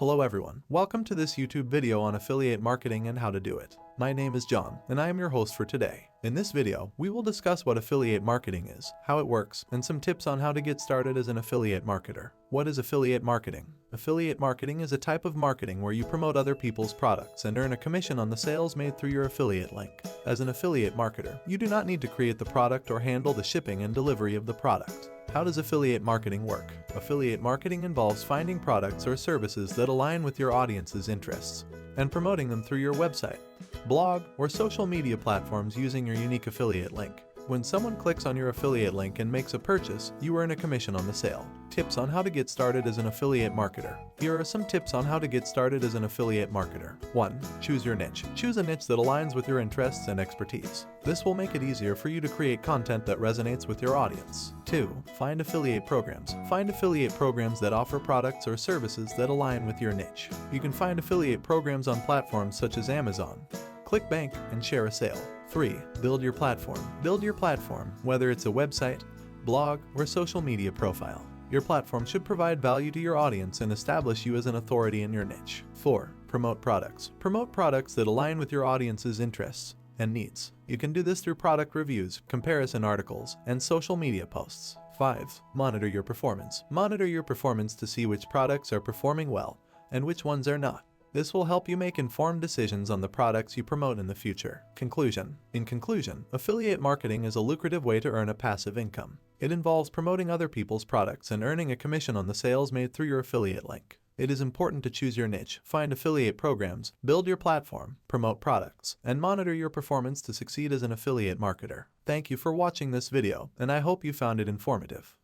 Hello everyone, welcome to this YouTube video on affiliate marketing and how to do it. My name is John, and I am your host for today. In this video, we will discuss what affiliate marketing is, how it works, and some tips on how to get started as an affiliate marketer. What is affiliate marketing? Affiliate marketing is a type of marketing where you promote other people's products and earn a commission on the sales made through your affiliate link. As an affiliate marketer, you do not need to create the product or handle the shipping and delivery of the product. How does affiliate marketing work? Affiliate marketing involves finding products or services that align with your audience's interests and promoting them through your website, blog, or social media platforms using your unique affiliate link. When someone clicks on your affiliate link and makes a purchase, you earn a commission on the sale. Tips on how to get started as an affiliate marketer. Here are some tips on how to get started as an affiliate marketer. 1. Choose your niche. Choose a niche that aligns with your interests and expertise. This will make it easier for you to create content that resonates with your audience. 2. Find affiliate programs. Find affiliate programs that offer products or services that align with your niche. You can find affiliate programs on platforms such as Amazon, ClickBank, and Share a Sale. 3. Build your platform. Build your platform, whether it's a website, blog, or social media profile. Your platform should provide value to your audience and establish you as an authority in your niche. 4. Promote products. Promote products that align with your audience's interests and needs. You can do this through product reviews, comparison articles, and social media posts. 5. Monitor your performance. Monitor your performance to see which products are performing well and which ones are not. This will help you make informed decisions on the products you promote in the future. Conclusion. In conclusion, affiliate marketing is a lucrative way to earn a passive income. It involves promoting other people's products and earning a commission on the sales made through your affiliate link. It is important to choose your niche, find affiliate programs, build your platform, promote products, and monitor your performance to succeed as an affiliate marketer. Thank you for watching this video, and I hope you found it informative.